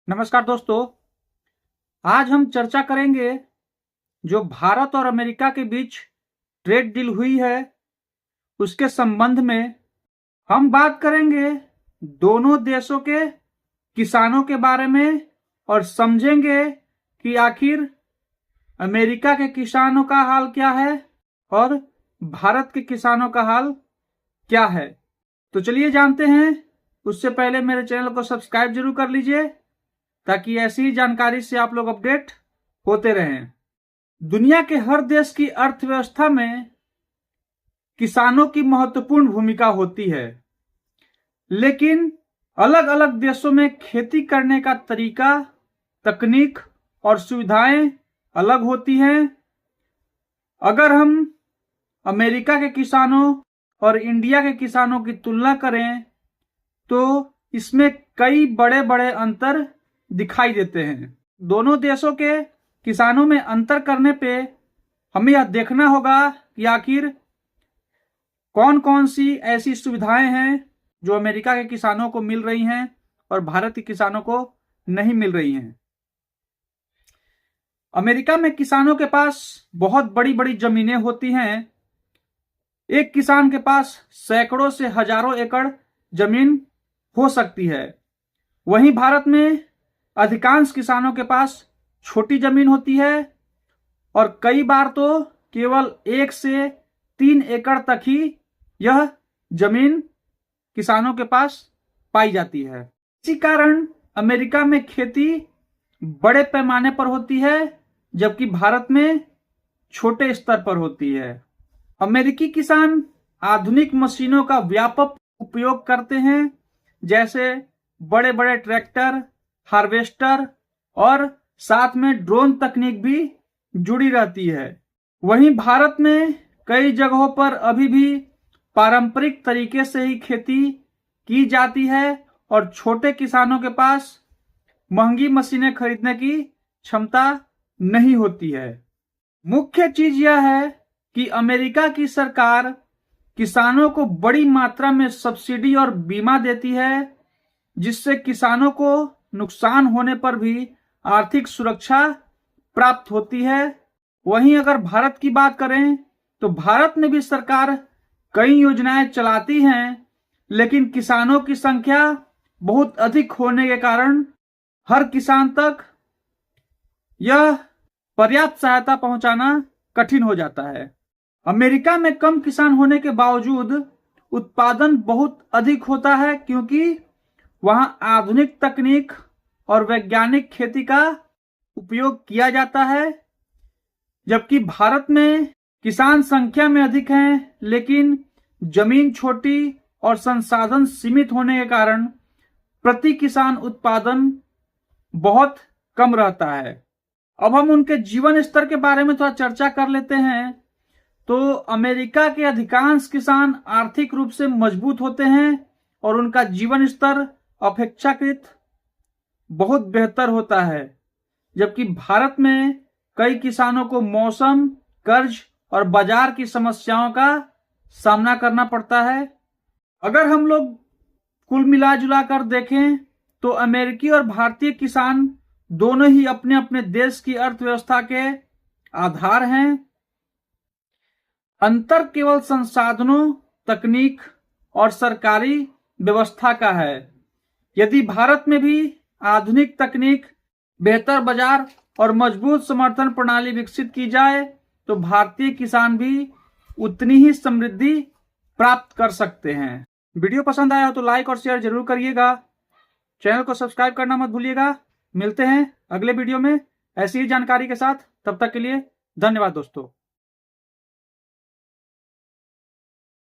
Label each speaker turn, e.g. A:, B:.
A: नमस्कार दोस्तों। आज हम चर्चा करेंगे जो भारत और अमेरिका के बीच ट्रेड डील हुई है उसके संबंध में। हम बात करेंगे दोनों देशों के किसानों के बारे में और समझेंगे कि आखिर अमेरिका के किसानों का हाल क्या है और भारत के किसानों का हाल क्या है। तो चलिए जानते हैं। उससे पहले मेरे चैनल को सब्सक्राइब जरूर कर लीजिए ताकि ऐसी ही जानकारी से आप लोग अपडेट होते रहें। दुनिया के हर देश की अर्थव्यवस्था में किसानों की महत्वपूर्ण भूमिका होती है, लेकिन अलग अलग देशों में खेती करने का तरीका, तकनीक और सुविधाएं अलग होती हैं। अगर हम अमेरिका के किसानों और इंडिया के किसानों की तुलना करें तो इसमें कई बड़े बड़े अंतर दिखाई देते हैं। दोनों देशों के किसानों में अंतर करने पे हमें यह देखना होगा कि आखिर कौन कौन सी ऐसी सुविधाएं हैं जो अमेरिका के किसानों को मिल रही हैं और भारत के किसानों को नहीं मिल रही हैं। अमेरिका में किसानों के पास बहुत बड़ी बड़ी जमीनें होती हैं। एक किसान के पास सैकड़ों से हजारों एकड़ जमीन हो सकती है। वहीं भारत में अधिकांश किसानों के पास छोटी जमीन होती है और कई बार तो केवल 1 से 3 एकड़ तक ही यह जमीन किसानों के पास पाई जाती है। इसी कारण अमेरिका में खेती बड़े पैमाने पर होती है जबकि भारत में छोटे स्तर पर होती है। अमेरिकी किसान आधुनिक मशीनों का व्यापक उपयोग करते हैं, जैसे बड़े बड़े ट्रैक्टर, हार्वेस्टर और साथ में ड्रोन तकनीक भी जुड़ी रहती है। वहीं भारत में कई जगहों पर अभी भी पारंपरिक तरीके से ही खेती की जाती है और छोटे किसानों के पास महंगी मशीनें खरीदने की क्षमता नहीं होती है। मुख्य चीज यह है कि अमेरिका की सरकार किसानों को बड़ी मात्रा में सब्सिडी और बीमा देती है, जिससे किसानों को नुकसान होने पर भी आर्थिक सुरक्षा प्राप्त होती है। वहीं अगर भारत की बात करें तो भारत में भी सरकार कई योजनाएं चलाती हैं, लेकिन किसानों की संख्या बहुत अधिक होने के कारण हर किसान तक यह पर्याप्त सहायता पहुंचाना कठिन हो जाता है। अमेरिका में कम किसान होने के बावजूद उत्पादन बहुत अधिक होता है, क्योंकि वहां आधुनिक तकनीक और वैज्ञानिक खेती का उपयोग किया जाता है। जबकि भारत में किसान संख्या में अधिक हैं, लेकिन जमीन छोटी और संसाधन सीमित होने के कारण प्रति किसान उत्पादन बहुत कम रहता है। अब हम उनके जीवन स्तर के बारे में थोड़ा चर्चा कर लेते हैं। तो अमेरिका के अधिकांश किसान आर्थिक रूप से मजबूत होते हैं और उनका जीवन स्तर अपेक्षाकृत बहुत बेहतर होता है, जबकि भारत में कई किसानों को मौसम, कर्ज और बाजार की समस्याओं का सामना करना पड़ता है। अगर हम लोग कुल मिला जुला कर देखें तो अमेरिकी और भारतीय किसान दोनों ही अपने अपने देश की अर्थव्यवस्था के आधार हैं। अंतर केवल संसाधनों, तकनीक और सरकारी व्यवस्था का है। यदि भारत में भी आधुनिक तकनीक, बेहतर बाजार और मजबूत समर्थन प्रणाली विकसित की जाए तो भारतीय किसान भी उतनी ही समृद्धि प्राप्त कर सकते हैं। वीडियो पसंद आया हो तो लाइक और शेयर जरूर करिएगा। चैनल को सब्सक्राइब करना मत भूलिएगा। मिलते हैं अगले वीडियो में ऐसी ही जानकारी के साथ। तब तक के लिए धन्यवाद दोस्तों।